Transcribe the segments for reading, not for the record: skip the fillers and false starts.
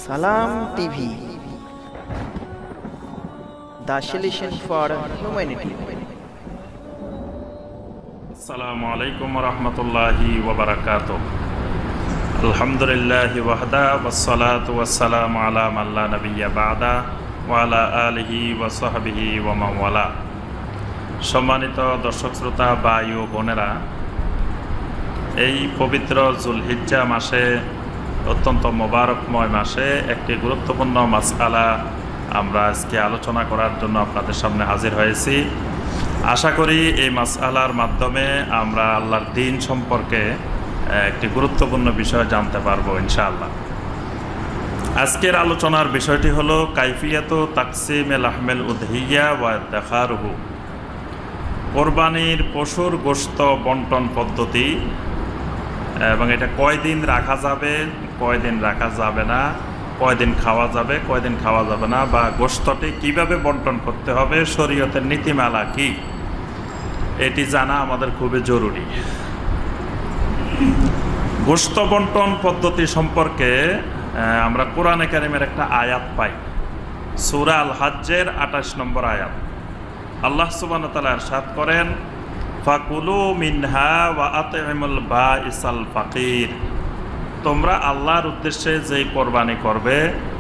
সালাম TV, the solution for humanity. আসসালামু আলাইকুম ওয়া রাহমাতুল্লাহি ওয়া বারাকাতুহু। আলহামদুলিল্লাহি ওয়াহদা ওয়াসসালাতু ওয়াসসালামু আলা মান লা নাবিয়্যা বা'দা ওয়া আলা আলিহি ওয়া সাহবিহি ওয়া মান ওয়ালা। সম্মানিত দর্শক শ্রোতা ভাই ও বোনেরা, এই পবিত্র যুলহিজ্জা মাসে, অত্যন্ত মোবারকময় মাসে একটি গুরুত্বপূর্ণ মাসআলা আমরা আজকে আলোচনা করার জন্য আপনাদের সামনে হাজির হয়েছি। আশা করি এই মাসআলার মাধ্যমে আমরা আল্লাহর দ্বীন সম্পর্কে একটি গুরুত্বপূর্ণ বিষয় জানতে পারবো ইনশাআল্লাহ। আজকের আলোচনার বিষয়টি হলো কাইফিয়াতু তাকসিমে লাহমেল উদহিয়া ওয়া ইদ্দাখারুহু, কোরবানির পশুর গোশত বন্টন পদ্ধতি, এবং এটা কয়দিন রাখা যাবে, কয়দিন রাখা যাবে না, কয়দিন খাওয়া যাবে, কয়দিন খাওয়া যাবে না, বা গোশতটি কিভাবে বন্টন করতে হবে, শরীয়তের নীতিমালা কি, এটি জানা আমাদের খুবই জরুরি। গোশত বন্টন পদ্ধতি সম্পর্কে আমরা কোরআনে কারিমের একটা আয়াত পাই, সূরা আল হজ্জের 28 নম্বর আয়াত। আল্লাহ সুবহানাহু ওয়া তাআলা ইরশাদ করেন, ফাকুলু মিনহা ওয়া আতইমুল বাঈসাল ফাকির, তোমরা আল্লাহর উদ্দেশ্যে যেই কোরবানি করবে,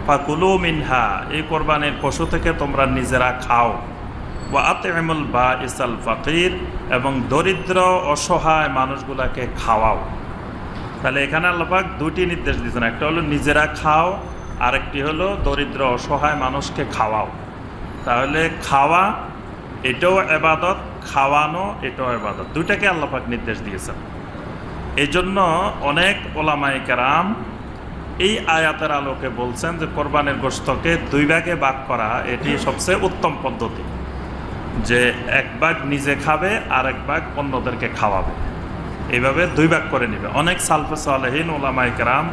ফাকুলু মিনহা, এই কোরবানির পশু থেকে তোমরা নিজেরা খাও, ওয়া আতইমুল বাঈসাল ফাকির, এবং দরিদ্র অসহায় মানুষগুলোকে খাওয়াও। তাহলে এখানে আল্লাহ পাক দুটি নির্দেশ দিয়েছেন, একটা হলো নিজেরা খাও, আরেকটি হলো দরিদ্র অসহায় মানুষকে খাওয়াও। তাহলে খাওয়া এটাও ইবাদত, খাওয়ানো এটাও ইবাদত, দুইটাকে আল্লাহ পাক নির্দেশ দিয়েছেন। এই জন্য অনেক ওলামায়ে কেরাম এই আয়াতের আলোকে বলছেন যে কোরবানির গোশতকে দুই ভাগে ভাগ করা এটি সবচেয়ে উত্তম পদ্ধতি, যে এক ভাগ নিজে খাবে আর এক ভাগ অন্যদেরকে খাওয়াবে, এইভাবে দুই ভাগ করে নেবে। অনেক সালফে সালেহিন ওলামায়ে কেরাম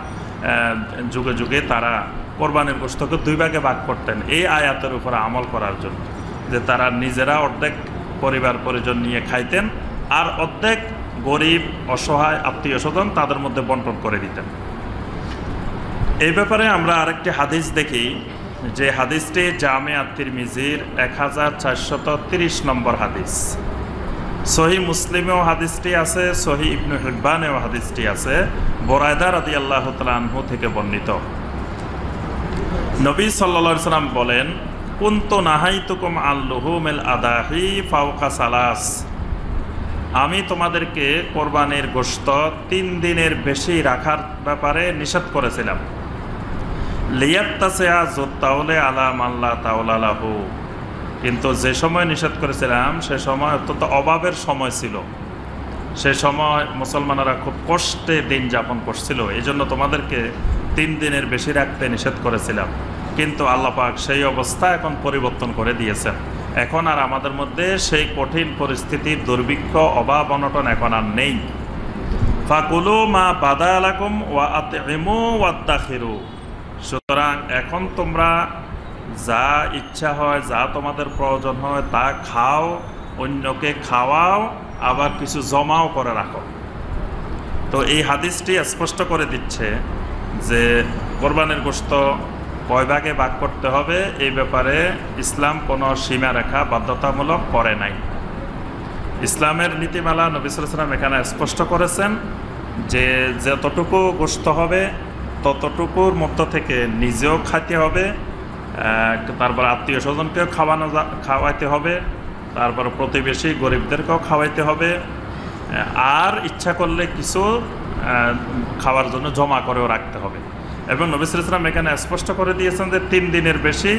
যুগে যুগে তারা কোরবানির গোশতকে দুই ভাগে ভাগ করতেন এই আয়াতের উপরে আমল করার জন্য, যে তারা নিজেরা অর্ধেক পরিবার পরিজন নিয়ে খাইতেন আর অর্ধেক গরিব অসহায় আত্মীয় স্বজন তাদের মধ্যে বন্টন করে দিতেন। এই ব্যাপারে আমরা আরেকটি হাদিস দেখি, যে হাদিসটি জামে আত-তিরমিজির 1430 নম্বর হাদিস। সহি মুসলিমেও হাদিসটি আছে, সহি ইবনে হিব্বানেও হাদিসটি আছে, বুরায়দা রাদিয়াল্লাহু তাআলা আনহু থেকে বর্ণিত। নবী সাল্লাল্লাহু আলাইহি সাল্লাম বলেন, কুনতু নাহাইতুকুম আন লুহুমিল আদাহি ফাওকা সালাস, আমি তোমাদেরকে কোরবানির গোশত 3 দিনের বেশি রাখার ব্যাপারে নিষেধ করেছিলাম। লিয়াত্তাসিআ যুত-তাওলে আলা মান লা তাওলা লাহু, কিন্তু যে সময় নিষেধ করেছিলাম সে সময় অত্যন্ত অভাবের সময় ছিল, সে সময় মুসলমানেরা খুব কষ্টে দিন যাপন করছিল, এই জন্য তোমাদেরকে 3 দিনের বেশি রাখতে নিষেধ করেছিলাম। কিন্তু আল্লাহ পাক সেই অবস্থা এখন পরিবর্তন করে দিয়েছেন, এখন আর আমাদের মধ্যে সেই কঠিন পরিস্থিতির দুর্ভিক্ষ, অভাব অনটন এখন আর নেই। ফাকুলু মা বাদা লাকুম ওয়া আতইমু ওয়াদ্দাখিরু, সুতরাং এখন তোমরা যা ইচ্ছা হয়, যা তোমাদের প্রয়োজন হয় তা খাও, অন্যকে খাওয়াও, আবার কিছু জমাও করে রাখো। তো এই হাদিসটি স্পষ্ট করে দিচ্ছে যে কোরবানির গোশত কয় ভাগে ভাগ করতে হবে এই ব্যাপারে ইসলাম কোনো সীমারেখা বাধ্যতামূলক করে নাই। ইসলামের নীতিমালা নবী সাল্লাল্লাহু আলাইহি ওয়াসাল্লাম এখানে স্পষ্ট করেছেন যে যতটুকু গোশত হবে ততটুকুর মধ্য থেকে নিজেও খাইতে হবে, তারপর আত্মীয় স্বজনকেও খাওয়াইতে হবে, তারপর প্রতিবেশী গরিবদেরকেও খাওয়াইতে হবে, আর ইচ্ছা করলে কিছু খাওয়ার জন্য জমা করেও রাখতে হবে। এবং নবী সাল্লাল্লাহু আলাইহি ওয়াসাল্লাম এখানে স্পষ্ট করে দিয়েছেন যে 3 দিনের বেশি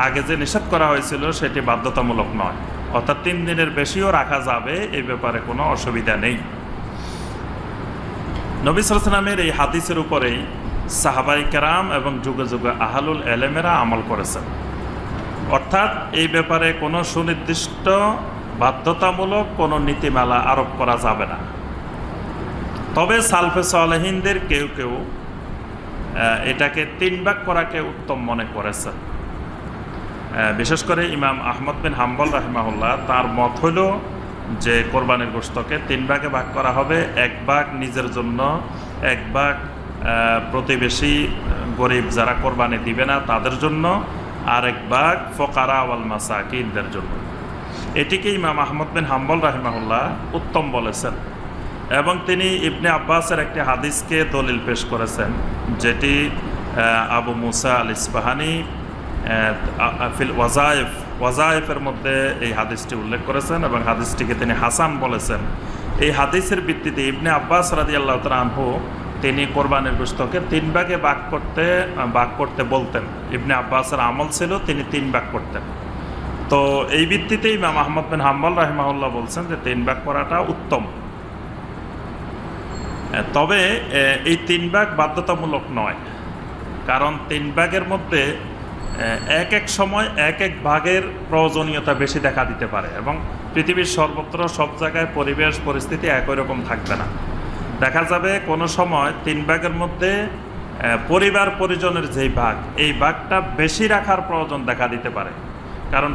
আগে যে নিষেধ করা হয়েছিল সেটি বাধ্যতামূলক নয়, অর্থাৎ 3 দিনের বেশিও রাখা যাবে, এই ব্যাপারে কোনো অসুবিধা নেই। নবী সাল্লাল্লাহু আলাইহি ওয়াসাল্লামের এই হাদিসের উপরেই সাহাবায়ে কেরাম এবং যুগে যুগে আহলুল ইলমেরা আমল করেছেন, অর্থাৎ এই ব্যাপারে কোনো সুনির্দিষ্ট বাধ্যতামূলক কোনো নীতিমালা আরোপ করা যাবে না। তবে সালফে সালেহিনদের কেউ কেউ এটাকে 3 ভাগ করাকে উত্তম মনে করেছেন। বিশেষ করে ইমাম আহমদ বিন হাম্বল রাহিমাহুল্লাহ, তার মত হইল যে কোরবানির গোশতকে 3 ভাগে ভাগ করা হবে, 1 ভাগ নিজের জন্য, 1 ভাগ প্রতিবেশী গরিব যারা কোরবানি দিবে না তাদের জন্য, আরেক ভাগ ফোকারা ওয়াল মাসাকিনদের জন্য। এটিকে ইমাম আহমদ বিন হাম্বল রাহিমাহুল্লাহ উত্তম বলেছেন এবং তিনি ইবনে আব্বাসের একটি হাদিসকে দলিল পেশ করেছেন, যেটি আবু মুসা আল ইসফাহানি ফিল ওয়াজায়েফের মধ্যে এই হাদিসটি উল্লেখ করেছেন এবং হাদিসটিকে তিনি হাসান বলেছেন। এই হাদিসের ভিত্তিতে ইবনে আব্বাস রাদিয়াল্লাহু তাআলা আনহু তিনি কোরবানির গোশতকে 3 ভাগে ভাগ করতে বলতেন। ইবনে আব্বাসের আমল ছিল তিনি 3 ভাগ করতেন। তো এই ভিত্তিতে ইমাম আহমদ বিন হাম্বল রাহিমাহুল্লাহ বলছেন যে 3 ভাগ করাটা উত্তম। তবে এই 3 ভাগ বাধ্যতামূলক নয়, কারণ 3 ভাগের মধ্যে এক এক সময় এক এক ভাগের প্রয়োজনীয়তা বেশি দেখা দিতে পারে এবং পৃথিবীর সর্বত্র সব জায়গায় পরিবেশ পরিস্থিতি একই রকম থাকবে না। দেখা যাবে কোনো সময় 3 ভাগের মধ্যে পরিবার পরিজনের যেই ভাগ, এই ভাগটা বেশি রাখার প্রয়োজন দেখা দিতে পারে, কারণ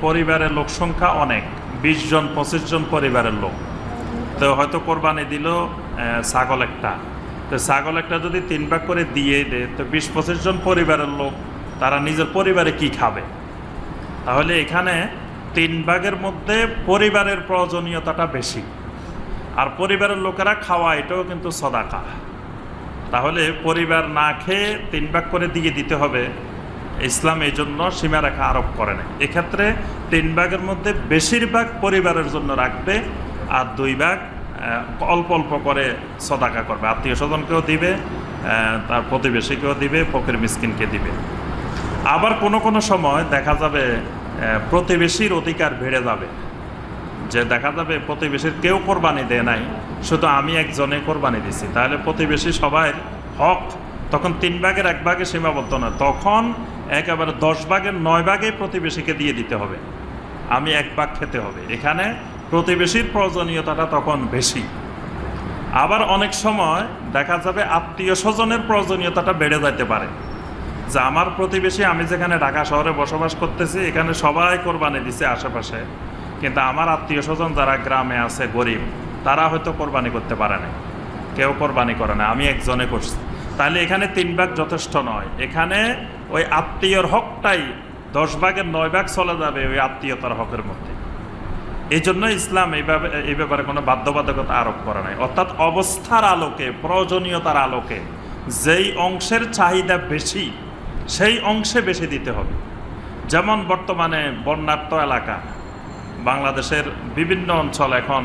পরিবারের লোক সংখ্যা অনেক, 20 জন 25 জন পরিবারের লোক। তো হয়তো কোরবানি দিল ছাগল একটা, তো ছাগল একটা যদি 3 ভাগ করে দিয়ে দেয় তো 20-25 জন পরিবারের লোক তারা নিজের পরিবারে কি খাবে? তাহলে এখানে 3 ভাগের মধ্যে পরিবারের প্রয়োজনীয়তাটা বেশি, আর পরিবারের লোকেরা খাওয়া এটাও কিন্তু সদাকা। তাহলে পরিবার না খেয়ে 3 ভাগ করে দিয়ে দিতে হবে, ইসলাম এই জন্য সীমারেখা আরোপ করে না। এক্ষেত্রে 3 ভাগের মধ্যে বেশিরভাগ পরিবারের জন্য রাখবে আর 2 ভাগ অল্প অল্প করে সদাকা করবে, আত্মীয় স্বজনকেও দিবে, তার প্রতিবেশীকেও দিবে, ফকির মিসকিনকে দিবে। আবার কোনো সময় দেখা যাবে প্রতিবেশীর অধিকার বেড়ে যাবে, যে দেখা যাবে প্রতিবেশীর কেউ কোরবানি দেয় নাই, শুধু আমি একজনে কোরবানি দিছি, তাহলে প্রতিবেশী সবাই হক তখন 3 ভাগের 1 ভাগে সীমাবদ্ধ নয়, তখন একেবারে 10 ভাগের 9 ভাগে প্রতিবেশীকে দিয়ে দিতে হবে, আমি 1 ভাগ খেতে হবে। এখানে প্রতিবেশীর প্রয়োজনীয়তাটা তখন বেশি। আবার অনেক সময় দেখা যাবে আত্মীয় স্বজনের প্রয়োজনীয়তাটা বেড়ে যেতে পারে, যে আমার প্রতিবেশী, আমি যেখানে ঢাকা শহরে বসবাস করতেছি এখানে সবাই কোরবানি দিছে আশেপাশে, কিন্তু আমার আত্মীয় স্বজন যারা গ্রামে আছে গরিব, তারা হয়তো কোরবানি করতে পারে না, কেউ কোরবানি করে না, আমি একজনে করছি। তাহলে এখানে 3 ভাগ যথেষ্ট নয়, এখানে ওই আত্মীয়র হকটাই 10 ভাগের 9 ভাগ চলে যাবে ওই আত্মীয়তার হকের মধ্যে। এই জন্য ইসলাম এই ব্যাপারে কোনো বাধ্যবাধকতা আরোপ করে নাই, অর্থাৎ অবস্থার আলোকে, প্রয়োজনীয়তার আলোকে যেই অংশের চাহিদা বেশি সেই অংশে বেশি দিতে হবে। যেমন বর্তমানে বন্যার্ত এলাকা, বাংলাদেশের বিভিন্ন অঞ্চল এখন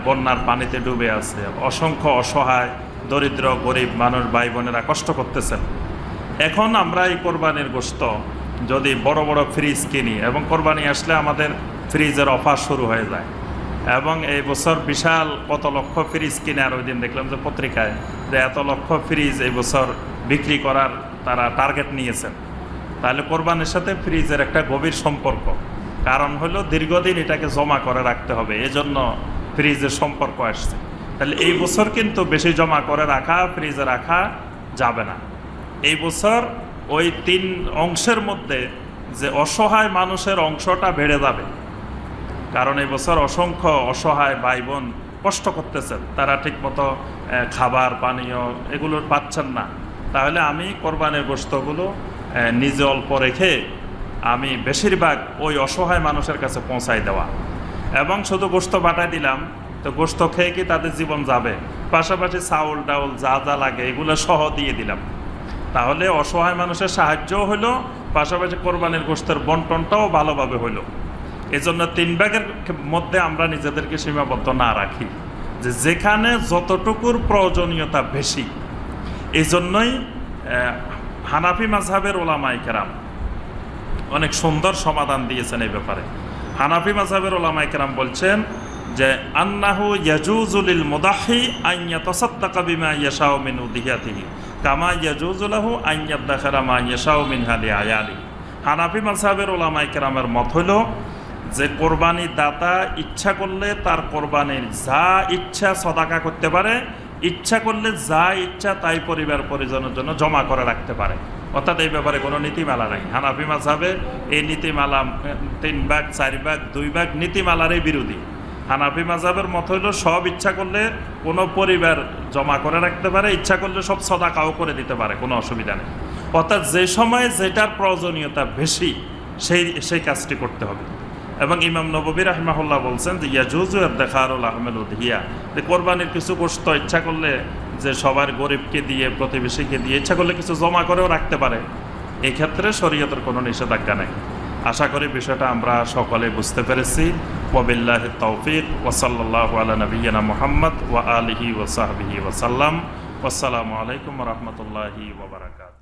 বন্যার পানিতে ডুবে আছে, অসংখ্য অসহায় দরিদ্র গরিব মানুষ ভাই বোনেরা কষ্ট করতেছেন। এখন আমরা এই কোরবানির গোশত যদি বড় বড় ফ্রিজ কিনি, এবং কোরবানি আসলে আমাদের ফ্রিজের অফার শুরু হয়ে যায়, এবং এই বছর বিশাল কত লক্ষ ফ্রিজ কিনে, আর ওই দিন দেখলাম যে পত্রিকায় যে এত লক্ষ ফ্রিজ এই বছর বিক্রি করার তারা টার্গেট নিয়েছেন। তাহলে কোরবানির সাথে ফ্রিজের একটা গভীর সম্পর্ক, কারণ হলো দীর্ঘদিন এটাকে জমা করে রাখতে হবে, এজন্য ফ্রিজের সম্পর্ক আসছে। তাহলে এই বছর কিন্তু বেশি জমা করে রাখা, ফ্রিজে রাখা যাবে না। এই বছর ওই 3 অংশের মধ্যে যে অসহায় মানুষের অংশটা বেড়ে যাবে, কারণ এই বছর অসংখ্য অসহায় ভাই বোন কষ্ট করতেছেন, তারা ঠিকমতো খাবার পানীয় এগুলো পাচ্ছেন না। তাহলে আমি কোরবানির গোশতগুলো নিজে অল্প রেখে আমি বেশিরভাগ ওই অসহায় মানুষের কাছে পৌঁছাই দেওয়া, এবং শুধু গোশত বাটাই দিলাম তো গোশত খেয়ে কি তাদের জীবন যাবে? পাশাপাশি চাউল ডাউল যা যা লাগে এগুলো সহ দিয়ে দিলাম, তাহলে অসহায় মানুষের সাহায্যও হলো, পাশাপাশি কোরবানির গোশতের বন্টনটাও ভালোভাবে হলো। এই জন্য 3 ভাগের মধ্যে আমরা নিজেদেরকে সীমাবদ্ধ না রাখি, যে যেখানে যতটুকুর প্রয়োজনীয়তা বেশি। এই জন্যই হানাফি মাযহাবের উলামায়ে কেরাম অনেক সুন্দর সমাধান দিয়েছেন এই ব্যাপারে। হানাফি মাযহাবের উলামায়ে কেরাম বলছেন যে আন্নাহু ইয়াজুজু লিল মুদাহি আন ইয়াতাসাদ্দাকা বিমা ইয়াশাউ মিন উদিয়াতিহি কামা ইয়াজুজু লাহু আন ইয়াদাখারা মা ইয়াশাউ মিন হালি আয়ালি। হানাফি মাযহাবের উলামায়ে কেরামের মত হলো যে কোরবানি দাতা ইচ্ছা করলে তার কোরবানির যা ইচ্ছা সদাকা করতে পারে, ইচ্ছা করলে যা ইচ্ছা তাই পরিবার পরিজনের জন্য জমা করে রাখতে পারে, অর্থাৎ এই ব্যাপারে কোনো নীতিমালা নাই। হানাফি মাযহাবে এই নীতিমালা 3 ভাগ 4 ভাগ 2 ভাগ নীতিমালারই বিরোধী। হানাফি মাযহাবের মত হইল সব ইচ্ছা করলে কোনো পরিবার জমা করে রাখতে পারে, ইচ্ছা করলে সব সদাকাও করে দিতে পারে, কোনো অসুবিধা নেই। অর্থাৎ যে সময়ে যেটার প্রয়োজনীয়তা বেশি সেই কাজটি করতে হবে। এবং ইমাম নববী রাহিমাহুল্লাহ বলছেন যে ইয়াজুজু ইদখারুল আহমেল উদহিয়া, যে কোরবানির কিছু গোশত ইচ্ছা করলে যে সবার গরিবকে দিয়ে প্রতিবেশীকে দিয়ে ইচ্ছা করলে কিছু জমা করেও রাখতে পারে, এই ক্ষেত্রে শরীয়তের কোনো নিষেধাজ্ঞা নেই। আশা করি বিষয়টা আমরা সকলে বুঝতে পেরেছি। ওয়াবিল্লাহি তৌফিক ওয়া সাল্লাল্লাহু আলা নাবিয়্যিনা মুহাম্মদ ওয়া আলিহি ওয়া সাহবিহি ওয়া সাল্লাম। ওয়াসসালামু আলাইকুম ওয়া রাহমাতুল্লাহি ওয়া বারাকাতুহু।